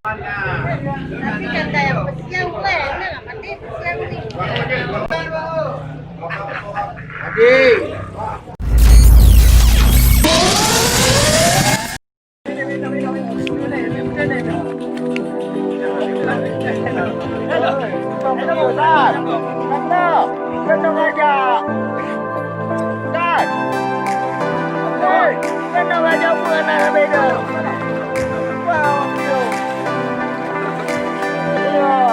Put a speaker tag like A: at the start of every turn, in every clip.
A: Tapi kata yang siang boleh, nak mandi siang ni.
B: Hello, Ustaz. Hello. Kita ngajak. Ustaz. Ustaz. Kita ngajak bukan nak beda. Wow, yo. Ya.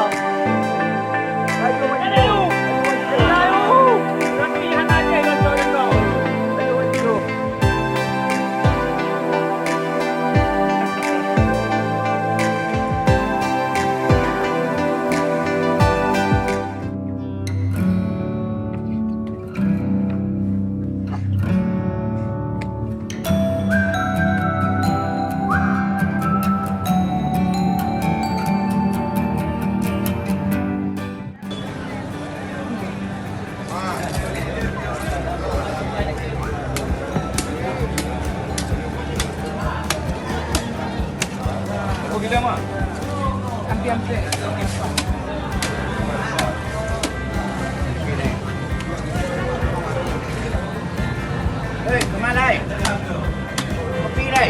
B: Ayo macam tu. Ayo. Nanti hana aja ganto. Ayo macam tu.
C: Oh gila mak. Hampir-hampir. Hei, kemana lai? Kopi lai.